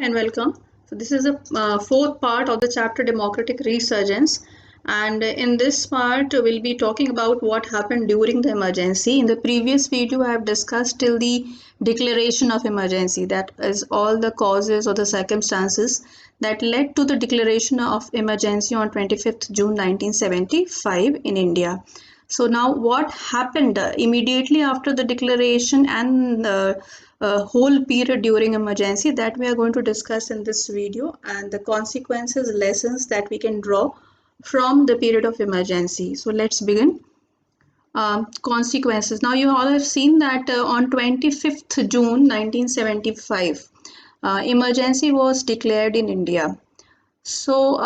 and welcome. So this is the fourth part of the chapter Democratic Resurgence, and in this part we'll be talking about what happened during the emergency. In the previous video I have discussed till the declaration of emergency, that is all the causes or the circumstances that led to the declaration of emergency on 25th June 1975 in India. So now what happened immediately after the declaration and the whole period during emergency, that we are going to discuss in this video, and the consequences, lessons that we can draw from the period of emergency. So let's begin. Consequences. Now you all have seen that on 25th June 1975, emergency was declared in India. So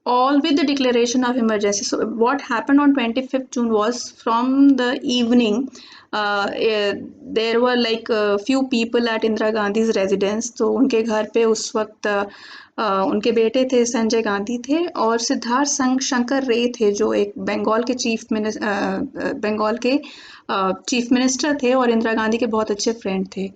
all with the declaration of emergency. So what happened on 25th June was, from the evening there were like a few people at Indira Gandhi's residence. तो उनके घर पे उस वक्त उनके बेटे थे, संजय गांधी थे, और सिद्धार्थ शंकर रे थे, जो एक बंगाल के चीफ मिनिस्टर थे और इंदिरा गांधी के बहुत अच्छे फ्रेंड थे.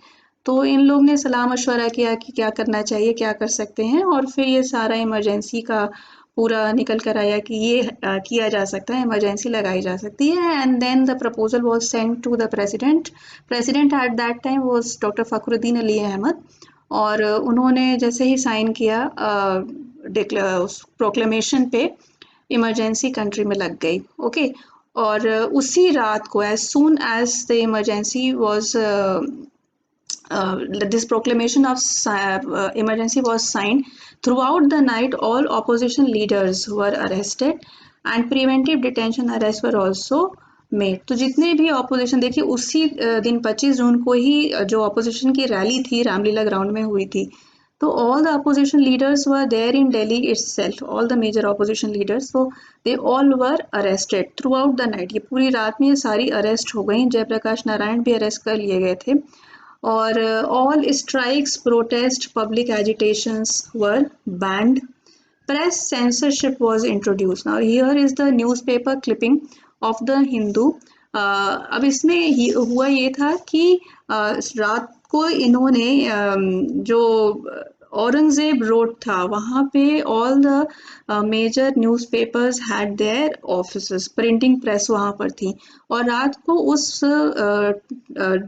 तो इन लोग ने सलाह मशवरा किया कि क्या करना चाहिए, क्या कर सकते हैं, और फिर ये सारा इमरजेंसी का पूरा निकल कर आया कि ये किया जा सकता है, इमरजेंसी लगाई जा सकती है. And then the proposal was sent to the president. President at that time was doctor Fakhruddin Ali Ahmed, और उन्होंने जैसे ही साइन किया प्रोक्लेमेशन पे, इमरजेंसी कंट्री में लग गई. ओके और उसी रात को, as soon as the emergency was this proclamation of emergency was signed, throughout the night all opposition leaders were arrested and preventive detention arrests were also made. तो जितने भी opposition, देखिए उसी दिन 25 जून को ही जो opposition की रैली थी रामलीला ग्राउंड में हुई थी, तो all the opposition leaders were there in Delhi itself, all the major opposition leaders, so they all were arrested throughout the night. ये पूरी रात में ये सारी अरेस्ट हो गई. जयप्रकाश नारायण भी अरेस्ट कर लिए गए थे. और all strikes, protests, public agitations were banned. Press censorship was introduced. Now here is the newspaper clipping of the Hindu. अब इसमें हुआ ये था कि रात को इन्होंने जो औरंगजेब रोड था वहाँ पे all the major newspapers had their offices, printing press वहाँ पर थी, और रात को उस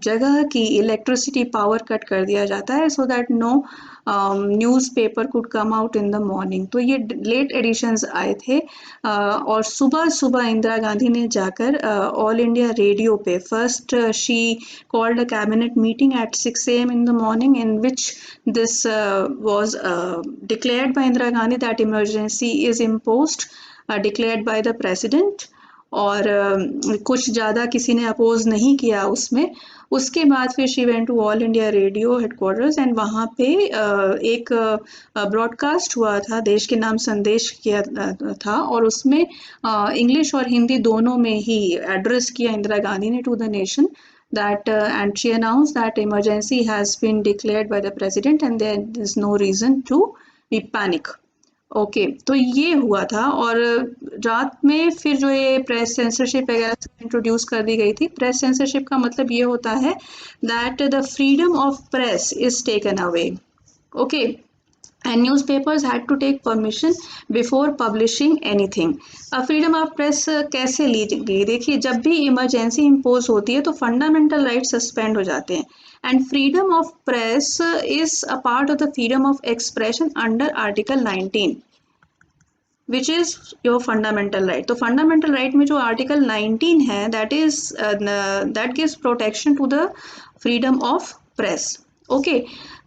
जगह की इलेक्ट्रिसिटी पावर कट कर दिया जाता है, so that no newspaper could come out in the morning. तो ये लेट एडिशंस आए थे, और सुबह सुबह इंदिरा गांधी ने जाकर ऑल इंडिया रेडियो पे, first she called a cabinet meeting at 6 AM in the morning, in which this was declared by Indira Gandhi that emergency is imposed, declared by the president. और कुछ ज़्यादा किसी ने अपोज नहीं किया उसमें. उसके बाद फिर she went to All India Radio headquarters, and वहाँ पे एक ब्रॉडकास्ट हुआ था, देश के नाम संदेश किया था, और उसमें इंग्लिश और हिंदी दोनों में ही एड्रेस किया इंदिरा गांधी ने to the nation, that and she announced that emergency has been declared by the president and there is no reason to be panic. Okay तो ये हुआ था. और रात में फिर जो ये प्रेस सेंसरशिप वगैरह इंट्रोड्यूस कर दी गई थी. प्रेस सेंसरशिप का मतलब ये होता है that the freedom of press is taken away. Okay and newspapers had to take permission before publishing anything. अब फ्रीडम ऑफ प्रेस कैसे ली गई? देखिए, जब भी इमरजेंसी इम्पोज होती है तो फंडामेंटल राइट सस्पेंड हो जाते हैं, and freedom of press is a part of the freedom of expression under article 19, which is your fundamental right. तो फंडामेंटल राइट में जो आर्टिकल 19 है, that gives protection to the freedom of press. Okay,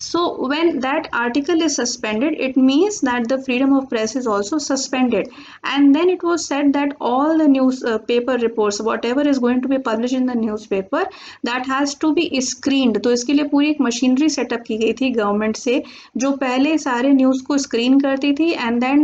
so when that article is suspended, it means that the freedom of press is also suspended. And then it was said that all the newspaper reports, whatever is going to be published in the newspaper, that has to be screened. तो इसके लिए पूरी एक machinery setup की गई थी government से, जो पहले सारे न्यूज़ को स्क्रीन करती थी, and then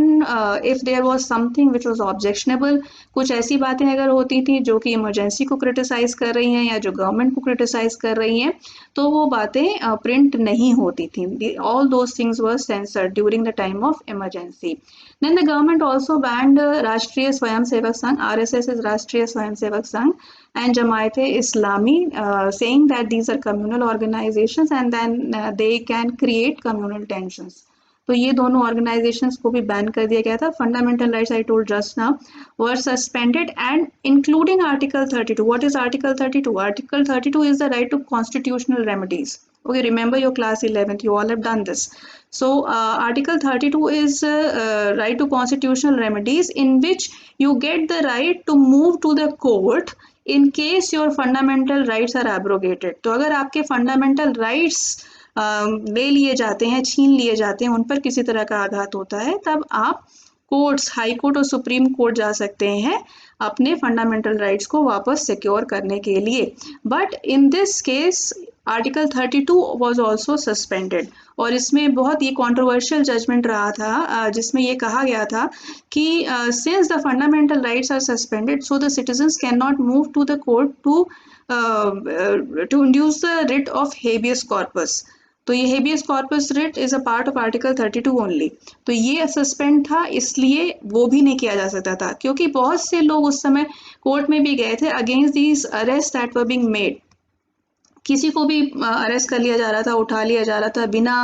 if there was something which was objectionable, कुछ ऐसी बातें अगर होती थी जो कि इमरजेंसी को क्रिटिसाइज कर रही हैं या जो गवर्नमेंट को क्रिटिसाइज कर रही हैं, तो वो बातें प्रिंट नहीं होती थी. All those things were censored during the time of emergency. Then the government also banned Rashtriya Swayamsevak Sangh, RSS is Rashtriya Swayamsevak Sangh, and Jamaat-e-Islami, saying that these are communal organizations and then they can create communal tensions. तो ये दोनों organisations को भी ban कर दिया गया था. Fundamental rights I told just now were suspended and including article 32. What is article 32? Article 32 is the right to constitutional remedies. Okay, remember your class 11th, you all have done this. So article 32 is right to constitutional remedies, in which you get the right to move to the court in case your fundamental rights are abrogated. तो अगर आपके fundamental rights ले लिए जाते हैं, छीन लिए जाते हैं, उन पर किसी तरह का आघात होता है, तब आप कोर्ट्स, हाई कोर्ट और सुप्रीम कोर्ट जा सकते हैं अपने फंडामेंटल राइट्स को वापस सिक्योर करने के लिए. But in this case article 32 was also suspended, और इसमें बहुत ही कंट्रोवर्शियल जजमेंट रहा था, जिसमें ये कहा गया था कि since the fundamental rights are suspended, so the citizens can not move to the court to induce the writ of habeas corpus. तो ये habeas corpus writ is a part of article 32 only. तो ये suspend था, इसलिए वो भी नहीं किया जा सकता था, क्योंकि बहुत से लोग उस समय कोर्ट में भी गए थे against these arrest that were being made. किसी को भी अरेस्ट कर लिया जा रहा था, उठा लिया जा रहा था बिना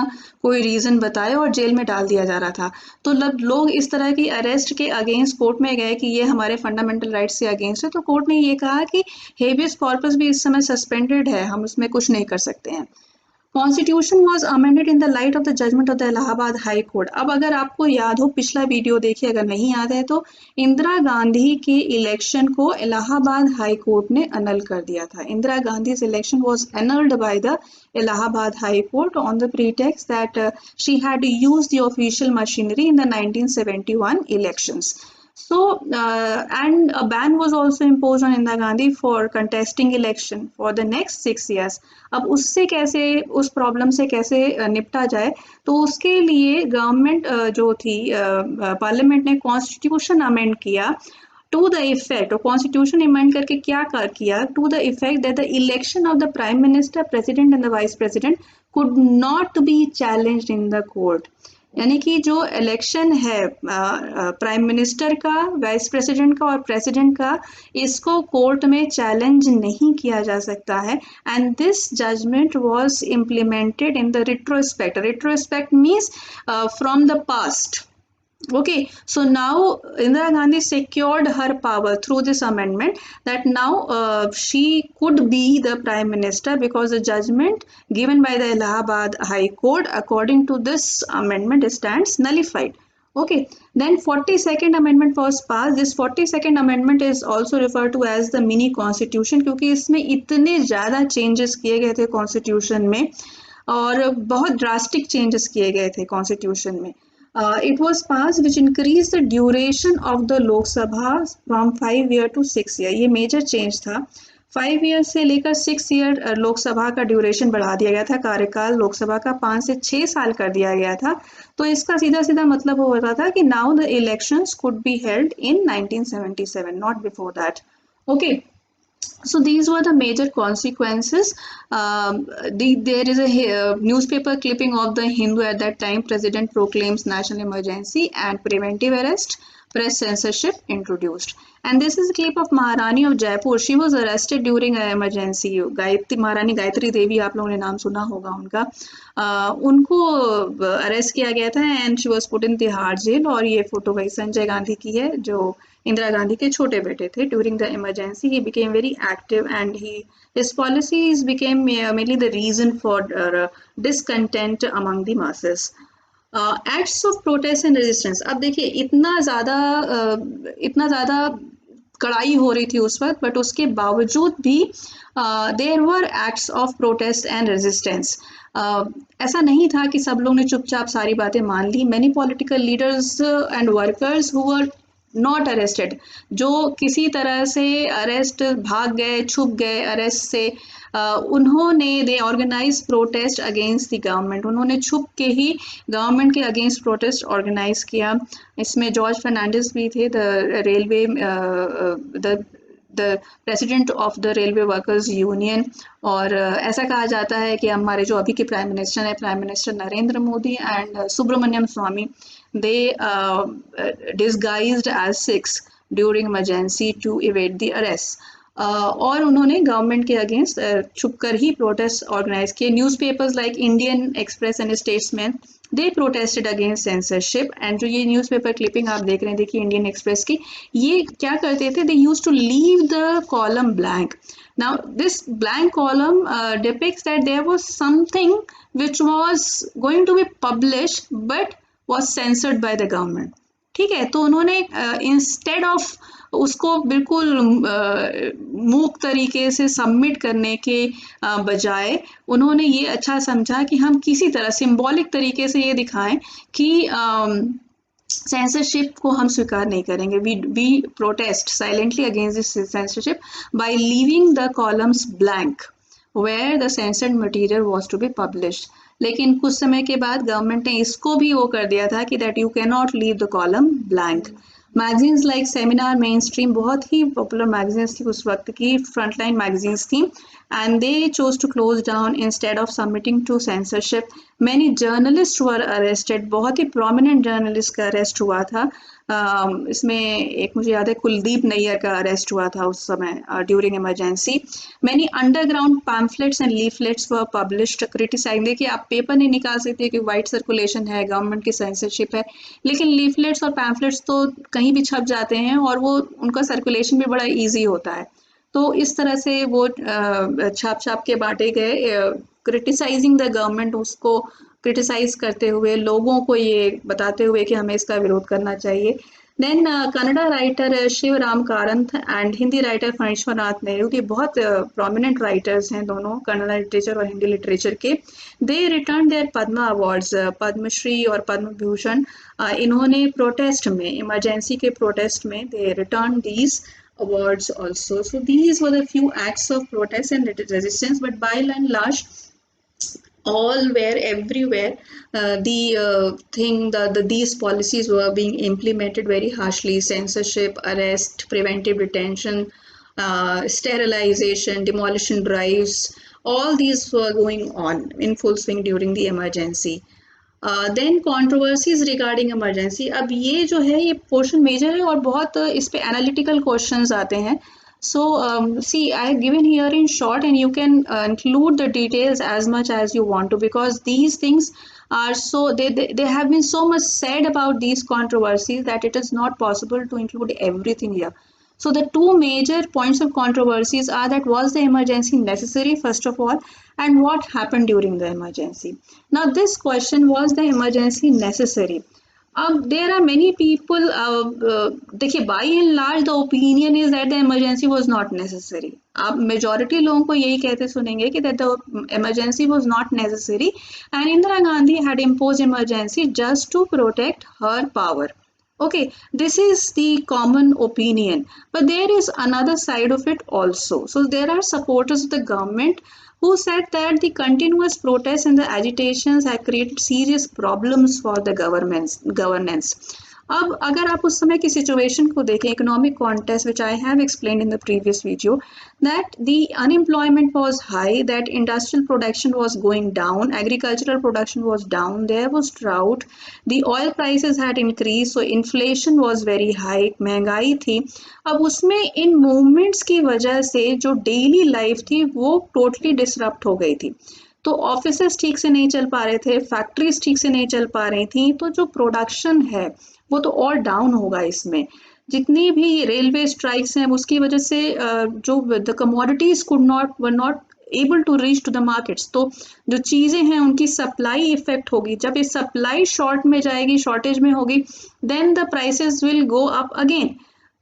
कोई रीजन बताए और जेल में डाल दिया जा रहा था. तो लोग इस तरह की अरेस्ट के अगेंस्ट कोर्ट में गए कि ये हमारे फंडामेंटल राइट्स से अगेंस्ट है. तो कोर्ट ने ये कहा कि हेबियस कॉर्पस भी इस समय सस्पेंडेड है, हम उसमें कुछ नहीं कर सकते हैं. Constitution was amended in the light of the judgement of the Allahabad high court. अब अगर आपको याद हो, पिछला वीडियो देखिए, अगर नहीं याद है तो इंदिरा गांधी के इलेक्शन को इलाहाबाद हाई कोर्ट ने अनल कर दिया था. Indira Gandhi's election was annulled by the Allahabad High Court on the pretext that she had used the official machinery in the 1971 elections. So, and a ban was also imposed on Indira Gandhi for contesting election for the next 6 years. अब उससे कैसे, उस problem से कैसे निपटा जाए, तो उसके लिए गवर्नमेंट जो थी, पार्लियामेंट ने कॉन्स्टिट्यूशन अमेंड किया टू द इफेक्ट, और कॉन्स्टिट्यूशन अमेंड करके क्या किया, to the effect that the election of the prime minister, president and the vice president could not be challenged in the court. यानी कि जो इलेक्शन है प्राइम मिनिस्टर का, वाइस प्रेसिडेंट का और प्रेसिडेंट का, इसको कोर्ट में चैलेंज नहीं किया जा सकता है. And this judgement was implemented in the retrospect. Retrospect means from the past. Okay, so now Indira Gandhi secured her power through this amendment, that now she could be the prime minister, because the judgment given by the Allahabad High Court according to this amendment stands nullified. Okay, then 42nd amendment was passed. This 42nd amendment is also referred to as the mini constitution, क्योंकि इसमें इतने ज़्यादा changes किए गए थे constitution में, और बहुत drastic changes किए गए थे constitution में. It was passed which increased the duration of the Lok Sabha from 5 year to 6 year. ये major change था. 5 year से लेकर 6 year लोकसभा का ड्यूरेशन बढ़ा दिया गया था. कार्यकाल लोकसभा का 5 से 6 साल कर दिया गया था. तो इसका सीधा सीधा मतलब हो रहा था कि now the elections could be held in 1977, not before that. Okay. So these were the major consequences. There is a newspaper clipping of the Hindu at that time. President proclaims national emergency and preventive arrest, press censorship introduced. And this is a clip of Maharani of Jaipur. She was arrested during an emergency. महारानी गायत्री देवी, आप लोगों ने नाम सुना होगा उनका. उनको arrest किया गया था and she was put in Tihar jail. और ये फोटो भाई संजय गांधी की है, जो इंदिरा गांधी के छोटे बेटे थे. During the emergency, he became very active and his policies became mainly the reason for discontent among the masses. Acts of protest and resistance. अब देखिए इतना ज़्यादा कड़ाई हो रही थी उस वक्त, बट उसके बावजूद भी there were acts of protest and resistance. ऐसा नहीं था कि सब लोग ने चुपचाप सारी बातें मान ली. Many political leaders and workers who were not arrested, जो किसी तरह से अरेस्ट, भाग गए, छुप गए अरेस्ट से, उन्होंने they organise protest against the government. उन्होंने छुप के ही गवर्नमेंट के अगेंस्ट प्रोटेस्ट ऑर्गेनाइज किया. इसमें जॉर्ज फर्नांडिस भी थे, the the president of the railway workers union. और ऐसा कहा जाता है कि हमारे जो अभी के प्राइम मिनिस्टर हैं, prime minister Narendra Modi and Subramanian Swamy, they disguised as Sikhs during emergency to evade the arrest। और उन्होंने गवर्नमेंट के अगेंस्ट छुप कर ही प्रोटेस्ट ऑर्गेनाइज किए। Newspapers like Indian Express and Statesman, they protested against censorship. And जो ये न्यूज़पेपर क्लिपिंग आप देख रहे हैं, देखिए इंडियन एक्सप्रेस की, ये क्या करते थे, they use to leave the column blank. Now this blank column depicts that there was something which was going to be published but was censored by the government। ठीक है, तो उन्होंने इंस्टेड ऑफ उसको बिल्कुल मूक तरीके से सबमिट करने के बजाय उन्होंने ये अच्छा समझा कि हम किसी तरह सिंबॉलिक तरीके से ये दिखाएं कि सेंसरशिप को हम स्वीकार नहीं करेंगे। We protest silently against this censorship by leaving the columns blank where the censored material was to be published. लेकिन कुछ समय के बाद गवर्नमेंट ने इसको भी वो कर दिया था कि that you can not leave the column blank. Magazines like Seminar, Main Stream, बहुत ही पॉपुलर मैगजीन्स थी उस वक्त की, फ्रंटलाइन मैगजीन्स थी, and they chose to close down instead of submitting to censorship. Many journalist were arrested, बहुत ही prominent journalist का अरेस्ट हुआ था। इसमें एक मुझे याद है कुलदीप नैयर का अरेस्ट हुआ था उस समय during emergency. Many underground pamphlets and leaflets were published criticising. देखिए आप पेपर नहीं निकाल सकते कि वाइड सर्कुलेशन है, गवर्नमेंट की सेंसरशिप है, लेकिन लीफलेट्स और पैम्फलेट्स तो कहीं भी छप जाते हैं और वो उनका सर्कुलेशन भी बड़ा ईजी होता है। तो इस तरह से वो छाप छाप के बांटे गए, क्रिटिसाइजिंग द गवर्नमेंट, उसको क्रिटिसाइज करते हुए, लोगों को ये बताते हुए कि हमें इसका विरोध करना चाहिए। Then Kannada writer Shiv Ram Karanth and Hindi writer Phanishwarnath Nehru, ये बहुत प्रोमिनेंट राइटर्स हैं दोनों, कन्नड़ा लिटरेचर और हिंदी लिटरेचर के। They return their Padma awards, Padmashri और पद्म भूषण, इन्होंने प्रोटेस्ट में, इमरजेंसी के प्रोटेस्ट में, they return these awards also। So these were the few acts of protest and resistance, but by and large all were everywhere these policies were being implemented very harshly: censorship, arrest, preventive detention, sterilization, demolition drives, all these were going on in full swing during the emergency। Then controversies regarding emergency. अब ये जो है ये portion major है और बहुत इस पे एनालिटिकल क्वेश्चंस आते हैं। So see I have given here in short and you can include the details as much as you want to, because these things are so they have been so much said about these controversies that it is not possible to include everything here। So the two major points of controversies are that was the emergency necessary first of all, and what happened during the emergency। Now this question, was the emergency necessary? There are many people, देखिए by and large the opinion is that the emergency was not necessary। आप majority लोगों को यही कहते सुनेंगे कि that the emergency was not necessary and Indira Gandhi had imposed emergency just to protect her power। Okay, this is the common opinion, but there is another side of it also। So there are supporters of the government who said that the continuous protests and the agitations have created serious problems for the governance। अब अगर आप उस समय की situation को देखें, economic context which I have explained in the previous video, that the unemployment was high, that industrial production was going down, agricultural production was down, there was drought, the oil prices had increase, so inflation was very high, महंगाई थी। अब उसमें इन movements की वजह से जो daily life थी वो टोटली डिसरप्ट हो गई थी। तो ऑफिसेस ठीक से नहीं चल पा रहे थे, फैक्ट्रीज ठीक से नहीं चल पा रही थी, तो जो प्रोडक्शन है वो तो और डाउन होगा। इसमें जितनी भी रेलवे स्ट्राइक्स हैं उसकी वजह से जो the commodities were not able to reach to the markets, तो जो चीज़ें हैं उनकी सप्लाई इफेक्ट होगी। जब ये सप्लाई शॉर्ट में जाएगी, शॉर्टेज में होगी, then the prices will go up again.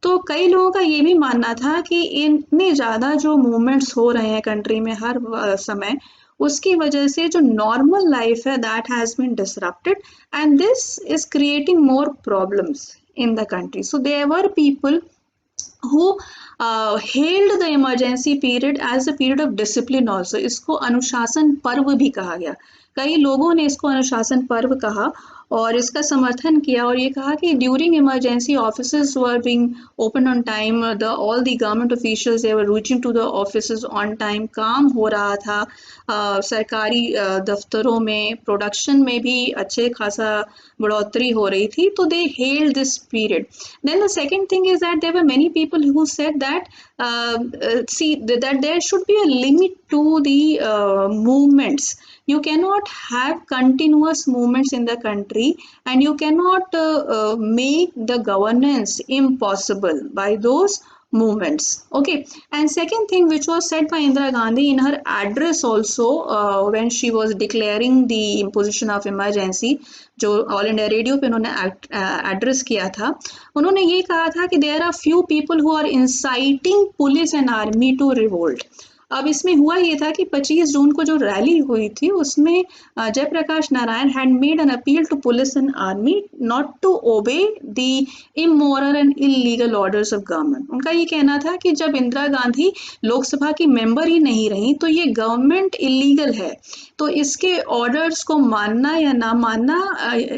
तो कई लोगों का ये भी मानना था कि इतने ज़्यादा जो मूवमेंट्स हो रहे हैं कंट्री में हर समय, उसकी वजह से जो नॉर्मल लाइफ है that has been disrupted and this is creating more problems in the country. So there were people who hailed the emergency period as a period of discipline also। इसको अनुशासन पर्व भी कहा गया, कई लोगों ने इसको अनुशासन पर्व कहा। और इसका समर्थन किया और ये कहा कि during emergency offices were being open on time, the all the government officials they were reaching to the offices on time, काम हो रहा था, सरकारी दफ्तरों में प्रोडक्शन में भी अच्छे खासा बढ़ोतरी हो रही थी, तो दे held this period. Then the second thing is that there were many people who said that see that there should be a limit to the movements. You cannot have continuous movements in the country, and you cannot make the governance impossible by those movements. Okay, and second thing which was said by Indira Gandhi in her address also, when she was declaring the imposition of emergency, जो all India radio पे उन्होंने address किया था, उन्होंने ये कहा था कि there are few people who are inciting police and army to revolt. अब इसमें हुआ ये था कि 25 जून को जो रैली हुई थी उसमें Jayaprakash Narayan had made an appeal to police and army not to obey the immoral and illegal orders of government. उनका ये कहना था कि जब इंदिरा गांधी लोकसभा की मेंबर ही नहीं रही तो ये गवर्नमेंट इलीगल है, तो इसके ऑर्डर्स को मानना या ना मानना,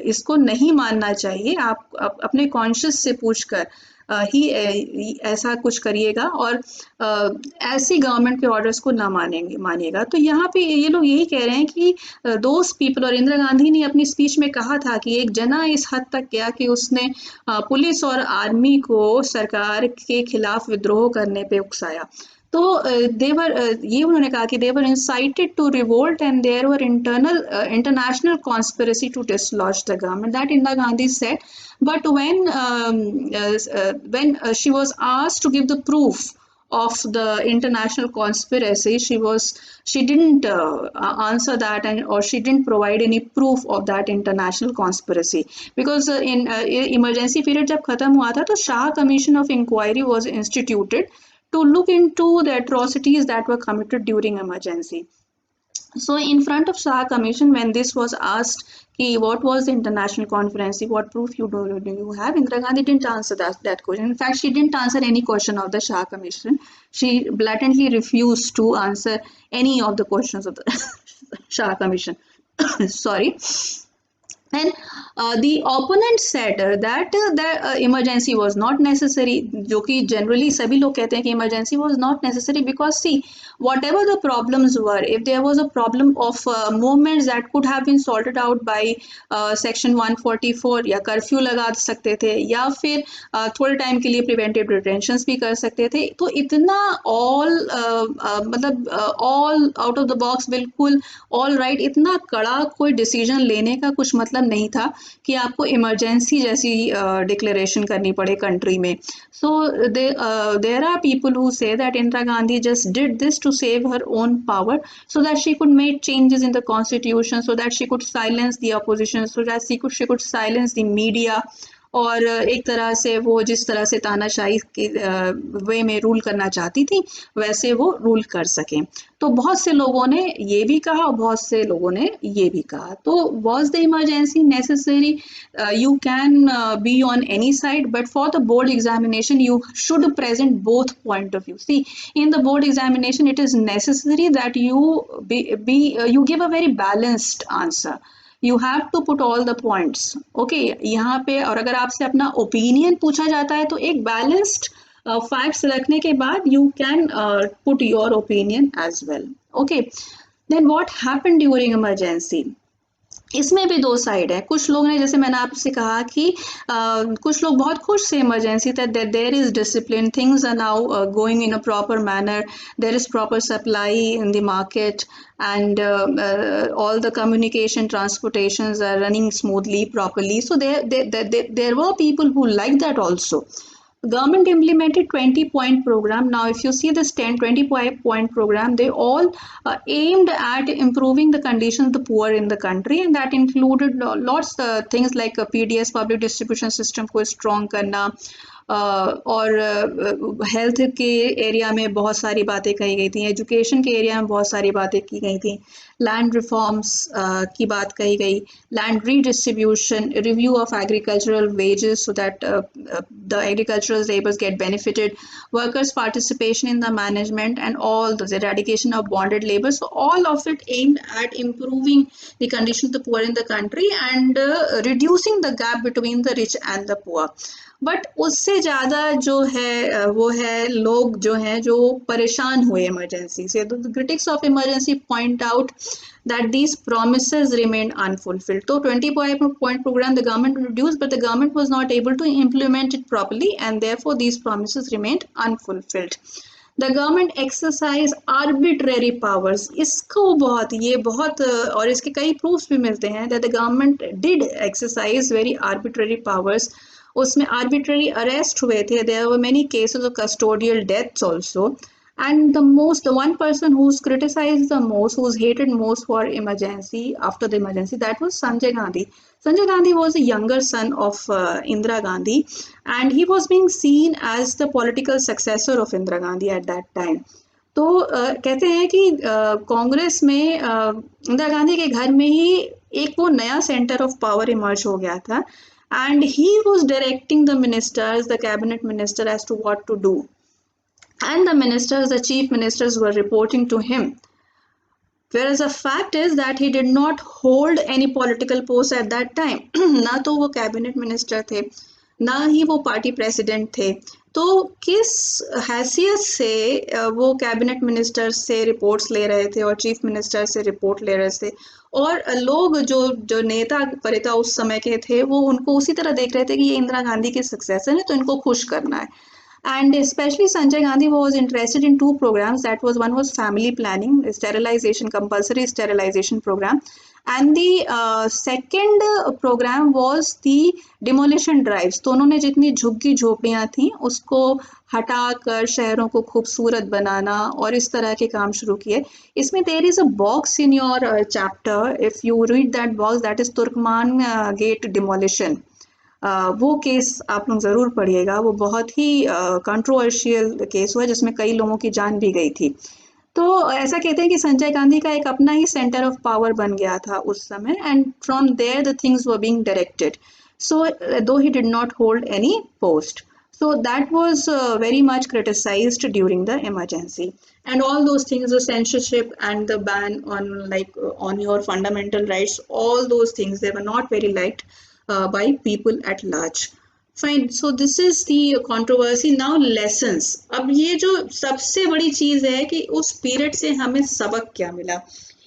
इसको नहीं मानना चाहिए. आप अपने कॉन्शियस से पूछकर ही ऐसा कुछ करिएगा और ऐसी गवर्नमेंट के ऑर्डर्स को ना मानिएगा. तो यहाँ पे ये लोग यही कह रहे हैं कि दोज पीपल, और इंदिरा गांधी ने अपनी स्पीच में कहा था कि एक जना इस हद तक गया कि उसने पुलिस और आर्मी को सरकार के खिलाफ विद्रोह करने पे उकसाया. तो ये उन्होंने कहा कि they were incited to revolt and there were international conspiracy to dislodge the government. That Indira Gandhi said, but when she was asked to give the proof of the international conspiracy, she didn't answer that, and or she didn't provide any proof of that international conspiracy, because in emergency period jab khatam hua tha to Shah Commission of Inquiry was instituted to look into the atrocities that were committed during emergency. So in front of Shah Commission, when this was asked ki what was the international conspiracy, what proof do you have, Indira Gandhi didn't answer that question. In fact, she didn't answer any question of the Shah Commission. She blatantly refused to answer any of the questions of the Shah Commission. Sorry. And the opponent said that the emergency was not necessary, जो कि generally सभी लोग कहते हैं कि emergency was not necessary, because see, whatever the problems were, if there was a problem of movements that could have been sorted out by section 144, या curfew लगा सकते थे, या फिर थोड़े टाइम के लिए प्रिवेंटिव डिटेंशंस भी कर सकते थे. तो इतना मतलब all out of the box, बिल्कुल ऑल राइट, इतना कड़ा कोई डिसीजन लेने का कुछ मतलब नहीं था कि आपको इमरजेंसी जैसी डिक्लेरेशन करनी पड़े कंट्री में. So there are people who say that Indira Gandhi just did this to save her own power, so that she could make changes in the constitution, so that she could silence the opposition, so that she could silence the media, और एक तरह से वो जिस तरह से तानाशाही के वे में रूल करना चाहती थी वैसे वो रूल कर सकें. तो बहुत से लोगों ने ये भी कहा और बहुत से लोगों ने ये भी कहा. तो was the emergency necessary? You can be on any side, but for the board examination you should present both point of view. See, in the board examination it is necessary that you give a very balanced answer. You have to put all the points. Okay, यहाँ पे और अगर आपसे अपना opinion पूछा जाता है तो एक बैलेंस्ड फैक्ट्स रखने के बाद you can put your opinion as well. Okay, then what happened during emergency? इसमें भी दो साइड है. कुछ लोग ने, जैसे मैंने आपसे कहा कि कुछ लोग बहुत खुश थे emergency, that there is discipline, things are now going in a proper manner, there is proper supply in the market, and all the communication transportations are running smoothly, properly. So there were people who liked that also. Government implemented 20-point program. Now if you see this 20-point program, they all aimed at improving the conditions of the poor in the country, and that included lots of things like PDS, public distribution system को strong करना, और health के area में बहुत सारी बातें कही गई थी, एजुकेशन के एरिया में बहुत सारी बातें की गई थी, लैंड रिफॉर्म्स की बात कही गई, land redistribution, review of agricultural wages so that the agricultural labours get benefited, workers' participation in the management, and all the eradication of bonded labor. So all of it aimed at improving the condition of the poor in the country and reducing the gap between the rich and the poor. But उससे ज़्यादा जो है वो है लोग जो हैं जो परेशान हुए इमरजेंसी से. तो critics of emergency point out that these promises remained unfulfilled. So 20-point program the government introduced, but the government was not able to implement it properly, and therefore these promises remained unfulfilled. The government exercise arbitrary powers. इसको बहुत ये बहुत और इसके कई proofs भी मिलते हैं that the government did exercise very arbitrary powers. उसमें arbitrary arrest हुए थे. There were many cases of custodial deaths also. And the one person who's criticized the most, who's hated most for emergency, after the emergency, that was Sanjay Gandhi. Sanjay Gandhi was a younger son of Indira Gandhi, and he was being seen as the political successor of Indira Gandhi at that time. तो कहते हैं कि कांग्रेस में इंदिरा गांधी के घर में ही एक वो नया सेंटर ऑफ पावर इमर्ज हो गया था, and he was directing the ministers, the cabinet minister, as to what to do. And the ministers, the chief ministers, were reporting to him. Whereas the fact is that he did not hold any political post at that time. ना तो वो cabinet minister थे, ना ही वो party president थे. तो किस हैसियत से वो कैबिनेट मिनिस्टर से रिपोर्ट्स ले रहे थे और चीफ मिनिस्टर से रिपोर्ट ले रहे थे, और लोग जो नेता परिता उस समय के थे वो उनको उसी तरह देख रहे थे कि ये इंदिरा गांधी के सक्सेसर है तो इनको खुश करना है. And especially Sanjay Gandhi was interested in two programs. That was, one was family planning, sterilization, compulsory sterilization program, and the second program was the demolition drives. तो उन्होंने जितनी झुग्गी झोपड़ियाँ थी उसको हटाकर शहरों को खूबसूरत बनाना और इस तरह के काम शुरू किए. इसमें there is a box in your chapter. If you read that box, that is Turkman gate demolition. वो केस आप लोग ज़रूर पढ़िएगा. वो बहुत ही कंट्रोवर्शियल केस हुआ जिसमें कई लोगों की जान भी गई थी. तो ऐसा कहते हैं कि संजय गांधी का एक अपना ही सेंटर ऑफ पावर बन गया था उस समय, and from there the things were being directed. So though he did not hold any post. So that was very much criticized during the emergency, and all those things, the censorship and the ban on on your fundamental rights, all those things, they were not very liked by people at large. Fine. So this is the controversy. Now lessons. अब ये जो सबसे बड़ी चीज है कि उस period से हमें सबक क्या मिला.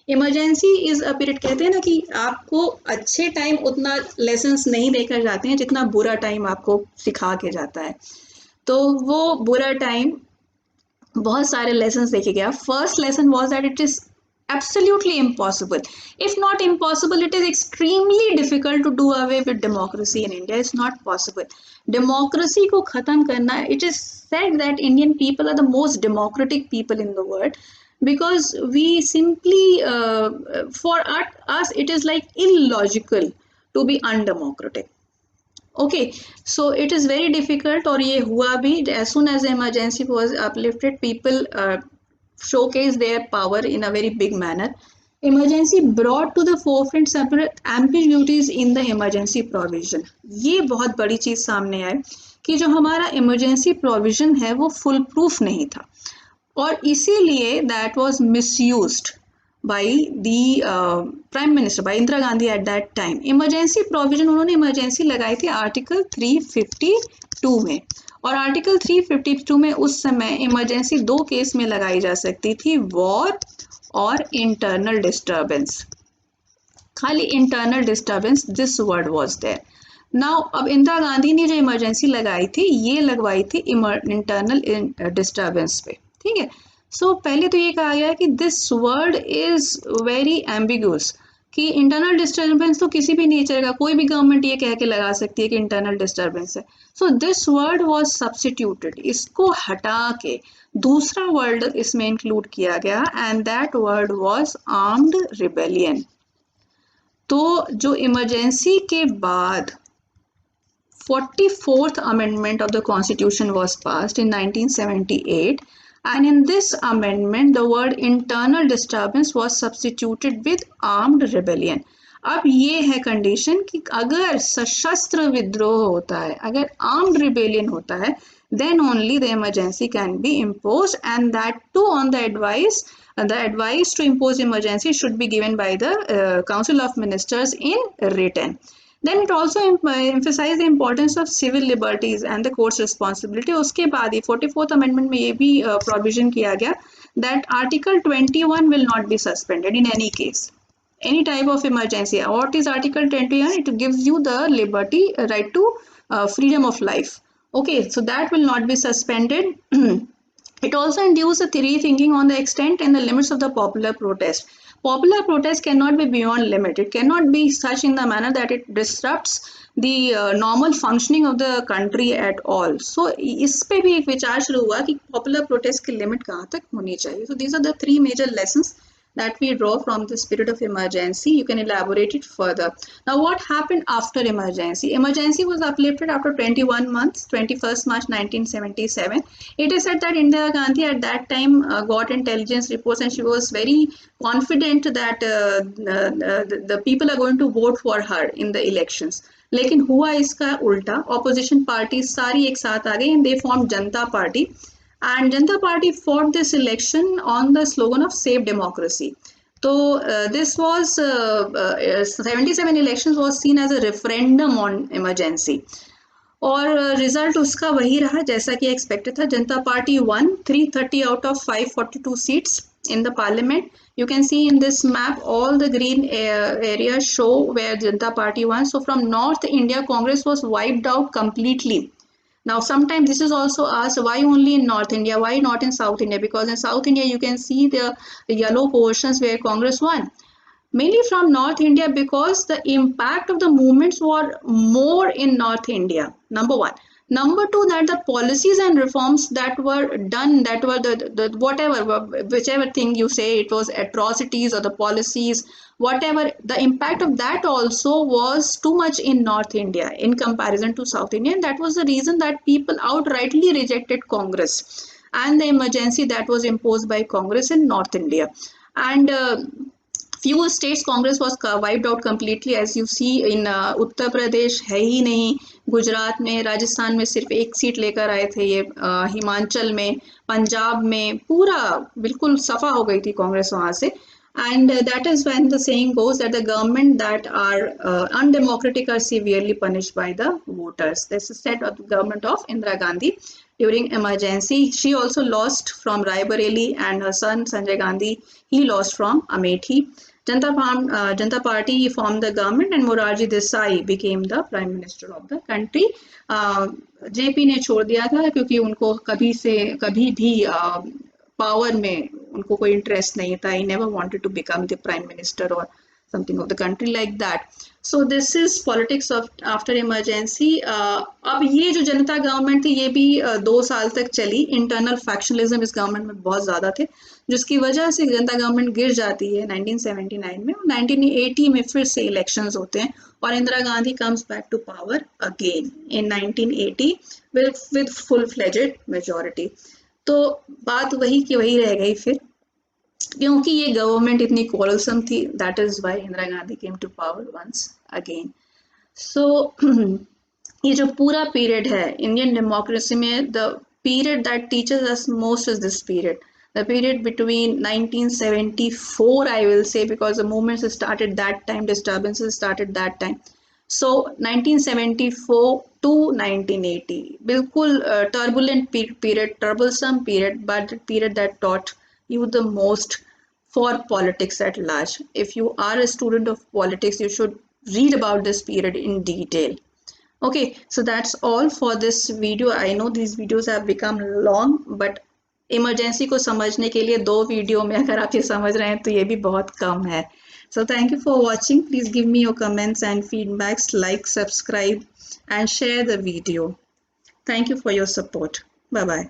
इमरजेंसी इज अ पीरियड, कहते हैं ना कि आपको अच्छे टाइम उतना लेसन्स नहीं देकर जाते हैं जितना बुरा टाइम आपको सिखा के जाता है. तो वो बुरा टाइम बहुत सारे लेसन्स देखे गया. First lesson was that it is absolutely impossible. If not impossible, it is extremely difficult to do away with democracy in India. It's not possible. Democracy को खत्म करना, it is said that Indian people are the most democratic people in the world, because we simply for us it is like illogical to be undemocratic. Okay, so it is very difficult, और ये हुआ भी. As soon as the emergency was uplifted, people showcase their power in a very big manner. Emergency brought to the forefront separate ambiguities in the emergency provision. ये बहुत बड़ी चीज सामने आई कि जो हमारा emergency provision है वो full proof नहीं था, और इसीलिए that was misused by the prime minister, by Indira Gandhi at that time. Emergency provision उन्होंने emergency लगाई थी आर्टिकल 352 में, और आर्टिकल 352 में उस समय इमरजेंसी दो केस में लगाई जा सकती थी, वॉर और इंटरनल डिस्टर्बेंस. खाली internal disturbance, this word was there. Now अब इंदिरा गांधी ने जो इमरजेंसी लगाई थी ये लगवाई थी इंटरनल डिस्टर्बेंस पे. ठीक है. सो पहले तो ये कहा गया कि this word is very ambiguous, कि इंटरनल डिस्टर्बेंस तो किसी भी नेचर का कोई भी गवर्नमेंट ये कह के लगा सकती है कि इंटरनल डिस्टर्बेंस है. So this word was substituted, इसको हटा के दूसरा वर्ड इसमें इंक्लूड किया गया, and that word was armed rebellion. तो जो इमरजेंसी के बाद 44th amendment of the constitution was passed in 1978, and in this amendment the word internal disturbance was substituted with armed rebellion. अब ये है कंडीशन कि अगर सशस्त्र विद्रोह होता है, अगर आर्म्ड रिबेलियन होता है, then only the emergency can be imposed, and that too on the advice to impose emergency should be given by the council of ministers in written. Then it also emphasized the importance of civil liberties and the court's responsibility. उसके बाद ही 44th amendment में ये भी provision किया गया that article 21 will not be suspended in any case, any type of emergency. What is article 21? It gives you the liberty, right to freedom of life. Okay, so that will not be suspended. It also induced a rethinking on the extent and the limits of the popular protest. Popular protest cannot be beyond limit. It cannot be such in the manner that it disrupts the normal functioning of the country at all. So इस पे भी एक विचार शुरू हुआ कि popular protest की limit कहाँ तक होनी चाहिए. So these are the three major lessons that we draw from the spirit of emergency. You can elaborate it further. Now, what happened after emergency? Emergency was uplifted after 21 months, 21st March 1977. It is said that Indira Gandhi at that time got intelligence reports, and she was very confident that the people are going to vote for her in the elections. लेकिन हुआ इसका उल्टा. Opposition parties सारी एक साथ आ गई and they formed Janata Party. And Janata Party fought this election on the slogan of Save Democracy. So this was 77 elections was seen as a referendum on emergency. और result उसका वही रहा जैसा कि एक्सपेक्टेड था. जनता party won 330 out of 542 seats in the parliament. You can see in this map all the green areas show where Janata Party won. So from North India, Congress was wiped out completely. Now, sometimes this is also asked, why only in North India? Why not in South India? Because in South India, you can see the yellow portions where Congress won. Mainly from North India because the impact of the movements were more in North India, number one. Number two, that the policies and reforms that were done, that were the whatever, whichever thing you say, it was atrocities or the policies, whatever, the impact of that also was too much in North India in comparison to South India. And that was the reason that people outrightly rejected Congress and the emergency that was imposed by Congress in North India. And few states Congress was wiped out completely, as you see in Uttar Pradesh है ही नहीं, गुजरात में, राजस्थान में सिर्फ एक seat लेकर आए थे ये, हिमाचल में, पंजाब में पूरा बिल्कुल सफा हो गई थी कांग्रेस वहां से. And that is when the saying goes that the government that are undemocratic are severely punished by the voters. This is said of the government of Indira Gandhi during emergency. She also lost from Raebareli, and her son Sanjay Gandhi, he lost from Amethi. Janata Party formed the government and Morarji Desai became the prime minister of the country. JP ने छोड़ दिया था क्योंकि उनको कभी भी power में उनको कोई इंटरेस्ट नहीं था. He never wanted to become the prime minister or something of the country like that. So this is politics of after emergency. अब ये जो जनता गवर्नमेंट थी ये भी 2 साल तक चली. इंटरनल फैक्शनलिज्म इस गवर्नमेंट में बहुत ज़्यादा थे, जिसकी वजह से जनता गवर्नमेंट गिर जाती है 1979 में. 1980 में फिर से इलेक्शंस होते हैं और Indira Gandhi comes back to power again in 1980 with full-fledged majority. तो बात वही की वही रह गई फिर, क्योंकि ये गवर्नमेंट इतनी quarrelsome थी. That is why Indira Gandhi came to power once again. So ये जो पूरा पीरियड है इंडियन डेमोक्रेसी में, the period that teaches us most is this period, the period between 1974, I will say, because the movements started that time, disturbances started that time. So 1974 to 1980, बिल्कुल turbulent period, troublesome period, but the period that taught you the most for politics at large. If you are a student of politics, you should read about this period in detail. Okay, so that's all for this video. I know these videos have become long, but emergency को समझने के लिए 2 video में अगर आप ये समझ रहे हैं तो ये भी बहुत कम है. So thank you for watching. Please give me your comments and feedbacks, like, subscribe and share the video. Thank you for your support. Bye bye.